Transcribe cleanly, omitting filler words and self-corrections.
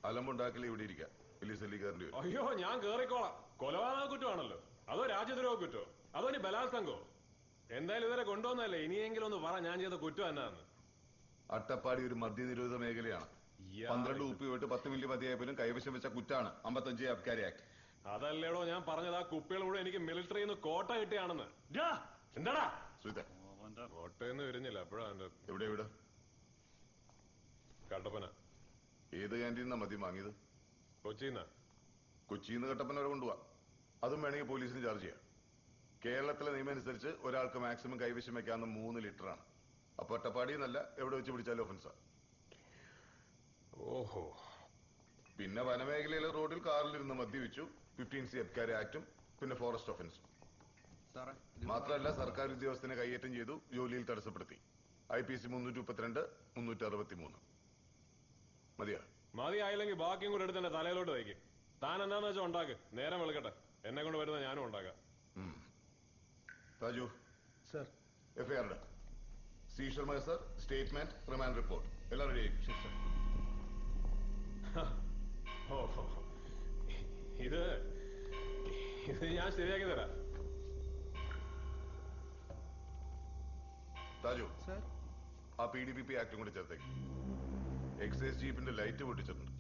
അലമ്പുണ്ടാക്കൽ ഇവിടെ ഇരിക്കാം. പോലീസ് കയറേണ്ടി വരും. അയ്യോ, ഞാൻ കേറിക്കോളാം. കൊലപാതക കുറ്റമാണല്ലോ. അതോ രാജ്യദ്രോഹ കുറ്റോ? അതോ ഇനി ബലാത്സംഗോ? എന്തായാലും ഇവരെ കൊണ്ടുവന്നല്ലേ, ഇനിയെങ്കിലും ഒന്ന് പറ ഞാൻ ചെയ്ത കുറ്റം എന്നാന്ന്. അട്ടപ്പാടി ഒരു മദ്യനിരോധ മേഖലയാണ്. 12 ഉപ്പി പോയിട്ട് 10 മില്ലി മതിയായപ്പോലും കൈവശം വെച്ച കുറ്റാണ് 55 അബ്കാരി ആക്ട്. അതല്ലേടോ ഞാൻ പറഞ്ഞത്, ആ കുപ്പികൾ കൂടെ എനിക്ക് മിലിറ്ററിന്ന് കോട്ട കിട്ടിയാണെന്ന്. എന്താടാ കോട്ടയെന്ന് വരുന്നില്ല. അപ്പോഴാ എവിടെ എവിടെ? കട്ടപ്പന. ഏത് ക്യാൻറ്റീന്നാ മദ്യം വാങ്ങിയത്? കൊച്ചിന്നാ. കൊച്ചിന്ന് കട്ടപ്പന വരെ കൊണ്ടുപോവാ. അതും വേണമെങ്കിൽ പോലീസിന് ചാർജ് ചെയ്യാം. കേരളത്തിലെ നിയമം അനുസരിച്ച് ഒരാൾക്ക് മാക്സിമം കൈവശം വെക്കാവുന്ന 3 ലിറ്ററാണ്. അപ്പൊ അട്ടപ്പാടിന്നല്ല, എവിടെ വെച്ച് പിടിച്ചാലും ഒഫൻസാ. ഓഹോ. പിന്നെ വനമേഖലയിലെ റോഡിൽ കാറിലിരുന്ന് മദ്യപിച്ചു, 15C അബ്കാരി ആക്ടും പിന്നെ ഫോറസ്റ്റ് ഒഫൻസും. മാത്രമല്ല സർക്കാർ ഉദ്യോഗസ്ഥനെ കൈയേറ്റം ചെയ്തു, ജോലിയിൽ തടസ്സപ്പെടുത്തി. IPC 332, 363. മതിയാ? മതിയായില്ലെങ്കിൽ ബാക്കിയും കൂടെ എടുത്ത് എന്റെ തലയിലോട്ട് വയ്ക്കും. താൻ എന്താന്ന് വെച്ചാൽ ഉണ്ടാക്ക്. നേരം വെളുക്കട്ടെ. എന്നെ കൊണ്ട് വരുന്ന ഞാനും ഉണ്ടാക്കാം. Taju sir. FIR seizure sir, statement, remand report എല്ലാം റെഡി ആയിരിക്കും. ഇത് ഞാൻ ശരിയാക്കി തരാം. താജു സർ, ആ PDPP ആക്ടും കൂടി ചേർത്തേക്ക്. Excise ജീപ്പിന്റെ light പൊട്ടിച്ചിട്ടുണ്ട്.